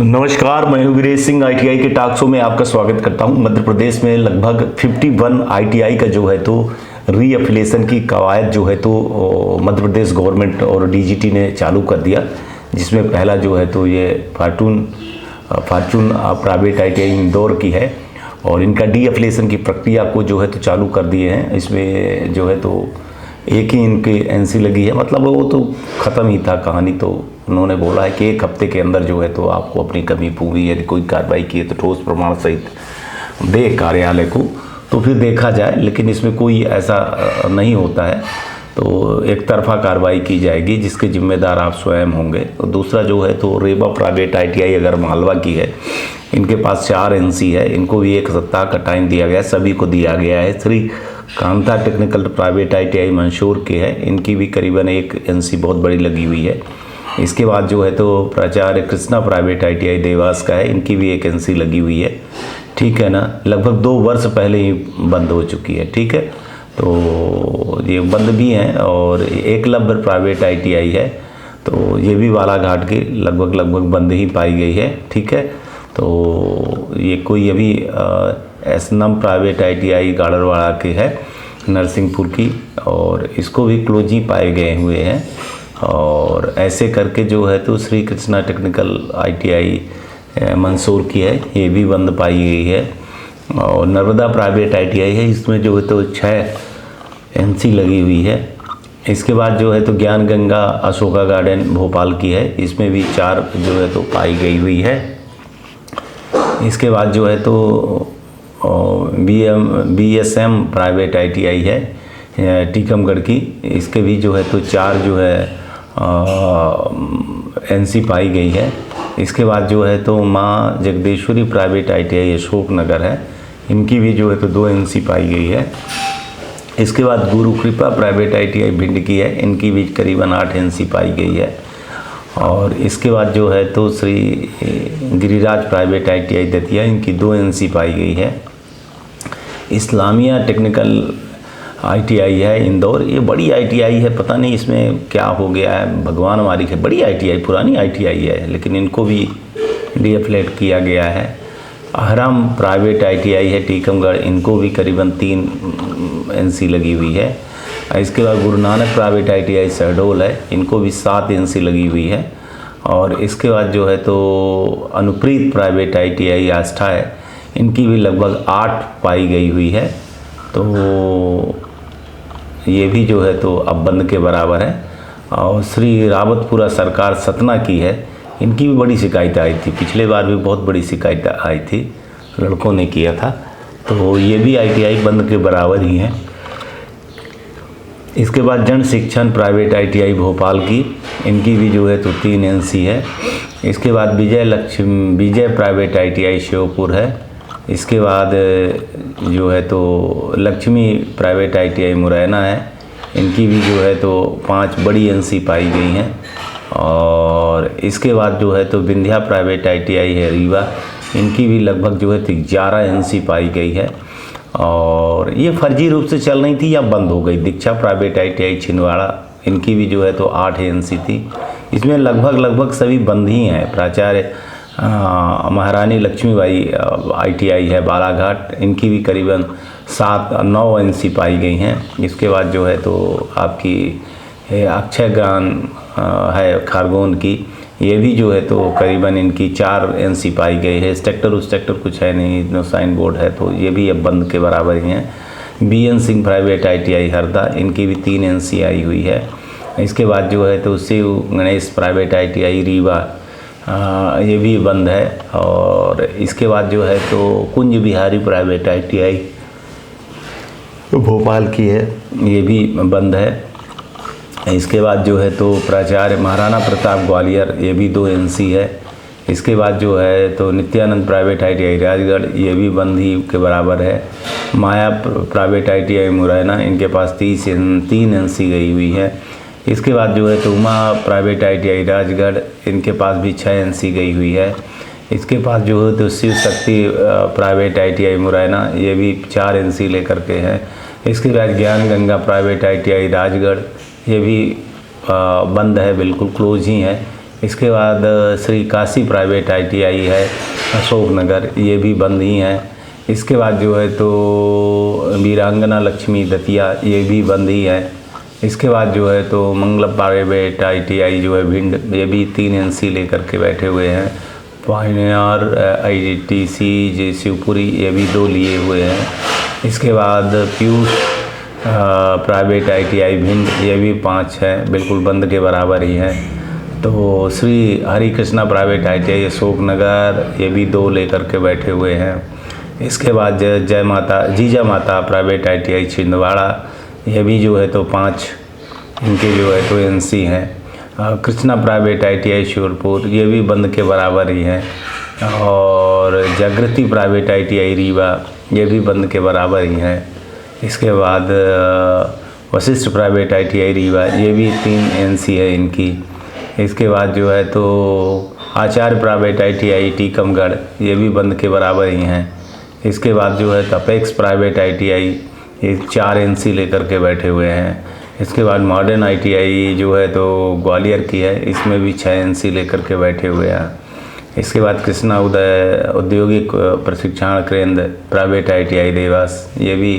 नमस्कार, मैं वीरेश सिंह आईटीआई के टॉक शो में आपका स्वागत करता हूं। मध्य प्रदेश में लगभग 51 आईटीआई का जो है तो रीएफिलिएशन की कवायद जो है तो मध्य प्रदेश गवर्नमेंट और डीजीटी ने चालू कर दिया, जिसमें पहला जो है तो ये फॉर्चून प्राइवेट आईटीआई इंदौर की है और इनका डीएफिलिएशन की प्रक्रिया को जो है तो चालू कर दिए हैं। इसमें जो है तो एक ही इनकी एनसी लगी है, मतलब वो तो ख़त्म ही था कहानी। तो उन्होंने बोला है कि एक हफ्ते के अंदर जो है तो आपको अपनी कमी पूरी, यदि कोई कार्रवाई की है तो ठोस प्रमाण सहित दे कार्यालय को, तो फिर देखा जाए। लेकिन इसमें कोई ऐसा नहीं होता है, तो एक तरफा कार्रवाई की जाएगी जिसके जिम्मेदार आप स्वयं होंगे। तो दूसरा जो है तो रेवा प्राइवेट आईटीआई अगर मालवा की है, इनके पास 4 एनसी है, इनको भी एक सप्ताह का टाइम दिया गया है, सभी को दिया गया है। Shri Kanta technical private ITI Mansoor के है, इनकी भी करीबन एक एनसी बहुत बड़ी लगी हुई है। इसके बाद जो है तो प्राचार्य कृष्णा प्राइवेट आईटीआई देवास का है, इनकी भी एक एनसी लगी हुई है। ठीक है ना, लगभग 2 वर्ष पहले ही बंद हो चुकी है। ठीक है, तो ये बंद भी हैं। और एकलव्य प्राइवेट आईटीआई है, तो ये भी बालाघाट की लगभग बंद ही पाई गई है। ठीक है, तो ये कोई अभी एसनम प्राइवेट आईटीआई गाड़रवाड़ा के है नरसिंहपुर की, और इसको भी क्लोज ही पाए गए हुए हैं। और ऐसे करके जो है तो श्री कृष्णा टेक्निकल आईटीआई मंसूर की है, ये भी बंद पाई गई है। और नर्मदा प्राइवेट आईटीआई है, इसमें जो है तो 6 एनसी लगी हुई है। इसके बाद जो है तो ज्ञान गंगा अशोका गार्डन भोपाल की है, इसमें भी 4 जो है तो पाई गई हुई है। इसके बाद जो है तो बीएसएम प्राइवेट आईटीआई है टीकमगढ़ की, इसके भी जो है तो 4 जो है एनसी पाई गई है। इसके बाद जो है तो माँ जगदीश्वरी प्राइवेट आईटीआई अशोक नगर है, इनकी भी जो है तो 2 एनसी पाई गई है। इसके बाद गुरु कृपा प्राइवेट आईटीआई भिंड की है, इनकी भी करीबन 8 एनसी पाई गई है। और इसके बाद जो है तो श्री गिरिराज प्राइवेट आईटीआई दतिया, इनकी 2 एनसी पाई गई है। इस्लामिया टेक्निकल आईटीआई है इंदौर, ये बड़ी आईटीआई है, पता नहीं इसमें क्या हो गया है, भगवान मालिक है। बड़ी आईटीआई, पुरानी आईटीआई है, लेकिन इनको भी डीएफिलेट किया गया है। अहरम प्राइवेट आईटीआई है टीकमगढ़, इनको भी करीबन 3 एनसी लगी हुई है। इसके बाद गुरु नानक प्राइवेट आईटीआई शहडोल है, इनको भी 7 एनसी लगी हुई है। और इसके बाद जो है तो अनुप्रीत प्राइवेट आईटीआई आस्था है, इनकी भी लगभग 8 पाई गई हुई है। तो ये भी जो है तो अब बंद के बराबर है। और श्री रावतपुरा सरकार सतना की है, इनकी भी बड़ी शिकायत आई थी, पिछले बार भी बहुत बड़ी शिकायत आई थी, लड़कों ने किया था। तो ये भी आईटीआई बंद के बराबर ही है। इसके बाद जन शिक्षण प्राइवेट आईटीआई भोपाल की, इनकी भी जो है तो 3 एनसी है। इसके बाद विजय प्राइवेट आईटीआई श्योपुर है। इसके बाद जो है तो लक्ष्मी प्राइवेट आईटीआई मुरैना है, इनकी भी जो है तो 5 बड़ी एनसी पाई गई हैं। और इसके बाद जो है तो विंध्या प्राइवेट आईटीआई है रीवा, इनकी भी लगभग जो है तो 11 एनसी पाई गई है। और ये फर्जी रूप से चल रही थी या बंद हो गई। दीक्षा प्राइवेट आईटीआई छिंदवाड़ा, इनकी भी जो है तो 8 एनसी थी, इसमें लगभग सभी बंद ही हैं। प्राचार्य महारानी लक्ष्मीबाई आईटीआई है बालाघाट, इनकी भी करीबन 7-9 एनसी पाई गई हैं। इसके बाद जो है तो आपकी अक्षय ज्ञान है खारगोन की, ये भी जो है तो करीबन इनकी 4 एनसी पाई गई है। स्ट्रक्टर कुछ है नहीं, इतना साइन बोर्ड है, तो ये भी अब बंद के बराबर ही हैं। BN Singh private ITI Harda, इनकी भी 3 एनसी आई हुई है। इसके बाद जो है तो शिव गणेश प्राइवेट आईटीआई रीवा, ये भी बंद है। और इसके बाद जो है तो कुंज बिहारी प्राइवेट आईटीआई भोपाल की है, ये भी बंद है। इसके बाद जो है तो प्राचार्य महाराणा प्रताप ग्वालियर, ये भी 2 एनसी है। इसके बाद जो है तो नित्यानंद प्राइवेट आईटीआई राजगढ़, ये भी बंद ही के बराबर है। माया प्राइवेट आईटीआई मुरैना, इनके पास 3 एनसी गई हुई है। इसके बाद जो है तो उमा प्राइवेट आईटीआई राजगढ़, इनके पास भी 6 एनसी गई हुई है। इसके पास जो है तो शिव शक्ति प्राइवेट आईटीआई मुरैना, ये भी 4 एनसी लेकर के हैं। इसके बाद ज्ञान गंगा प्राइवेट आईटीआई राजगढ़, ये भी बंद है, बिल्कुल क्लोज ही है। इसके बाद श्री काशी प्राइवेट ITI है अशोकनगर, ये भी बंद ही है। इसके बाद जो है तो वीरांगना लक्ष्मी दतिया, ये भी बंद ही है। इसके बाद जो है तो मंगलम प्राइवेट ITI जो है भिंड, ये भी 3 NC लेकर के बैठे हुए हैं। पायनियर ITC जे शिवपुरी, ये भी 2 लिए हुए हैं। इसके बाद पीयूष प्राइवेट ITI भिंड, ये भी 5 है, बिल्कुल बंद के बराबर ही है। तो श्री हरि कृष्णा प्राइवेट ITI अशोकनगर, ये भी 2 लेकर के बैठे हुए हैं। इसके बाद जय माता जीजा माता प्राइवेट ITI छिंदवाड़ा, ये भी जो है तो 5 इनके जो है तो NC हैं। कृष्णा प्राइवेट ITI शिवपुर, ये भी बंद के बराबर ही है। और जागृति प्राइवेट ITI रीवा, ये भी बंद के बराबर ही है। इसके बाद वशिष्ठ प्राइवेट ITI रीवा, ये भी 3 NC है इनकी। इसके बाद जो है तो आचार्य प्राइवेट ITI टीकमगढ़, ये भी बंद के बराबर ही हैं। इसके बाद जो है तपेक्स प्राइवेट ITI, ये 4 NC लेकर के बैठे हुए हैं। इसके बाद मॉडर्न ITI जो है तो ग्वालियर की है, इसमें भी 6 NC लेकर के बैठे हुए हैं। इसके बाद कृष्णा उदय औद्योगिक प्रशिक्षण केंद्र प्राइवेट ITI देवास, ये भी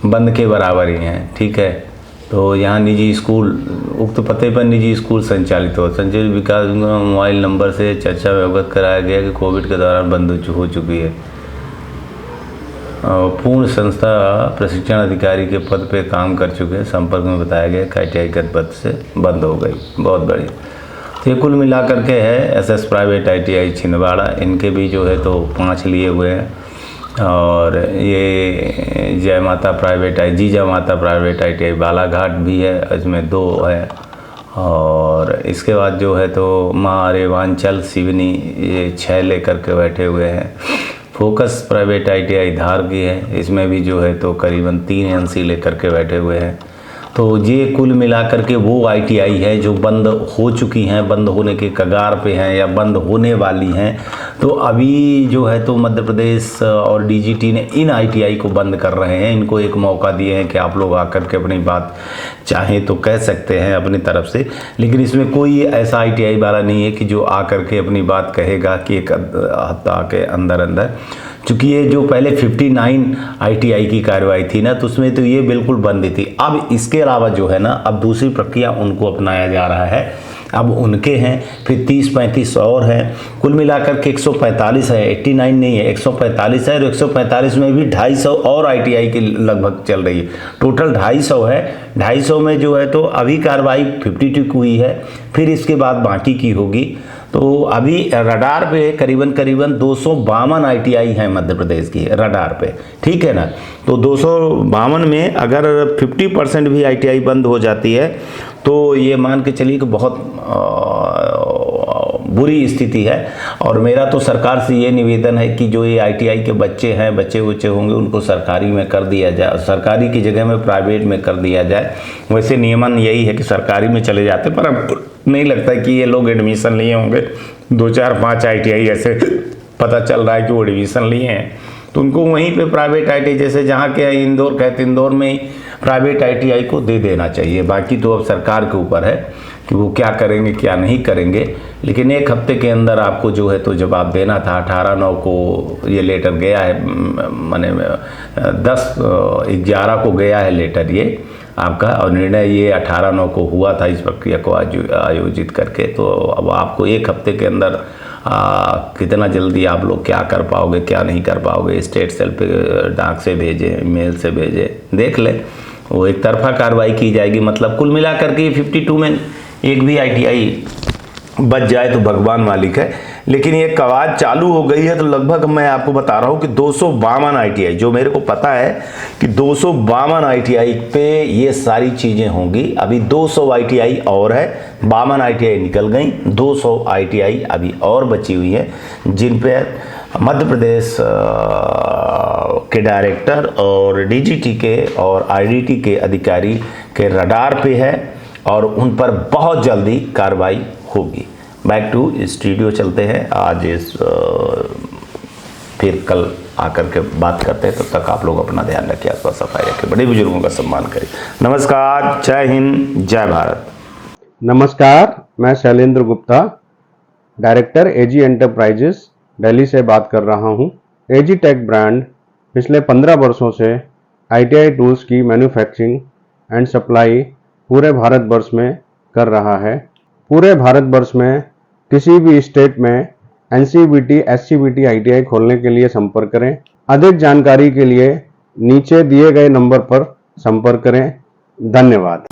बंद के बराबर ही हैं। ठीक है, तो यहाँ निजी स्कूल उक्त पते पर निजी स्कूल संचालित हो। संचालित विकास मोबाइल नंबर से चर्चा में अवगत कराया गया कि कोविड के दौरान बंद हो चुकी है। पूर्ण संस्था प्रशिक्षण अधिकारी के पद पे काम कर चुके हैं। संपर्क में बताया गया कि ITI के पद से बंद हो गई। बहुत बढ़िया। तो ये कुल मिला करके है SS प्राइवेट ITI छिंदवाड़ा, इनके भी जो है तो 5 लिए हुए हैं। और ये जय माता प्राइवेट जीजा माता प्राइवेट ITI बालाघाट भी है, इसमें 2 है। और इसके बाद जो है तो माँ रेवांचल सिवनी, ये 6 लेकर के बैठे हुए हैं। फोकस प्राइवेट ITI धार की है, इसमें भी जो है तो करीबन 3 NC लेकर के बैठे हुए हैं। तो ये कुल मिलाकर के वो ITI है जो बंद हो चुकी हैं, बंद होने के कगार पे हैं या बंद होने वाली हैं। तो अभी जो है तो मध्य प्रदेश और DGT ने इन ITI को बंद कर रहे हैं। इनको एक मौका दिए हैं कि आप लोग आकर के अपनी बात चाहें तो कह सकते हैं अपनी तरफ से, लेकिन इसमें कोई ऐसा ITI वाला नहीं है कि जो आकर के अपनी बात कहेगा कि एक हफ्ता के अंदर अंदर। चूँकि ये जो पहले 59 ITI की कार्रवाई थी ना, तो उसमें तो ये बिल्कुल बंद थी। अब इसके अलावा जो है ना, अब दूसरी प्रक्रिया उनको अपनाया जा रहा है। अब उनके हैं, फिर 30-35 और हैं, कुल मिलाकर के 145 है, 89 नहीं है, 145 है। और 145 में भी 250 और ITI की लगभग चल रही है। टोटल 250 है। 250 में जो है तो अभी कार्रवाई 52 की हुई है, फिर इसके बाद बाकी की होगी। तो अभी रडार पे करीबन 252 ITI हैं मध्य प्रदेश की रडार पे। ठीक है ना, तो 252 में अगर 50% भी ITI बंद हो जाती है तो ये मान के चलिए कि बहुत बुरी स्थिति है। और मेरा तो सरकार से ये निवेदन है कि जो ये ITI के बच्चे हैं, बच्चे होंगे, उनको सरकारी में कर दिया जाए, सरकारी की जगह में प्राइवेट में कर दिया जाए। वैसे नियमन यही है कि सरकारी में चले जाते, पर अब नहीं लगता कि ये लोग एडमिशन लिए होंगे। 2-4-5 ITI ऐसे पता चल रहा है कि वो एडमिशन लिए हैं, तो उनको वहीं पे प्राइवेट ITI जैसे जहाँ के इंदौर कहते इंदौर में ही प्राइवेट ITI को दे देना चाहिए। बाकी तो अब सरकार के ऊपर है कि वो क्या करेंगे क्या नहीं करेंगे। लेकिन 1 हफ्ते के अंदर आपको जो है तो जवाब देना था। 18/9 को ये लेटर गया है, माने 10/11 को गया है लेटर ये आपका, और निर्णय ये 18/9 को हुआ था इस प्रक्रिया को आयोजित करके। तो अब आपको 1 हफ्ते के अंदर कितना जल्दी आप लोग क्या कर पाओगे क्या नहीं कर पाओगे, स्टेट सेल पे डाक से भेजे, मेल से भेजे, देख ले। वो एक तरफा कार्रवाई की जाएगी। मतलब कुल मिला करके 52 में एक भी ITI बच जाए तो भगवान मालिक है। लेकिन ये कवायद चालू हो गई है, तो लगभग मैं आपको बता रहा हूँ कि 252 ITI, जो मेरे को पता है कि 252 ITI पे ये सारी चीज़ें होंगी। अभी 200 ITI और है, 52 ITI निकल गई, 200 ITI अभी और बची हुई है, जिन पे मध्य प्रदेश के डायरेक्टर और DGT के और IDT के अधिकारी के रडार पे है और उन पर बहुत जल्दी कार्रवाई होगी। बैक टू स्टूडियो चलते हैं। आज इस फिर कल आकर के बात करते हैं। तब तक आप लोग अपना ध्यान रखिए, आसपास सफाई रखिए, बड़े बुजुर्गों का सम्मान करिए। नमस्कार, जय हिंद, जय भारत। नमस्कार, मैं शैलेंद्र गुप्ता, डायरेक्टर एजी एंटरप्राइजेस दिल्ली से बात कर रहा हूं। एजी टेक ब्रांड पिछले 15 वर्षों से आईटीआई टूल्स की मैन्युफैक्चरिंग एंड सप्लाई पूरे भारतवर्ष में कर रहा है। पूरे भारतवर्ष में किसी भी स्टेट में एनसीवीटी, एससीवीटी आईटीआई खोलने के लिए संपर्क करें। अधिक जानकारी के लिए नीचे दिए गए नंबर पर संपर्क करें। धन्यवाद।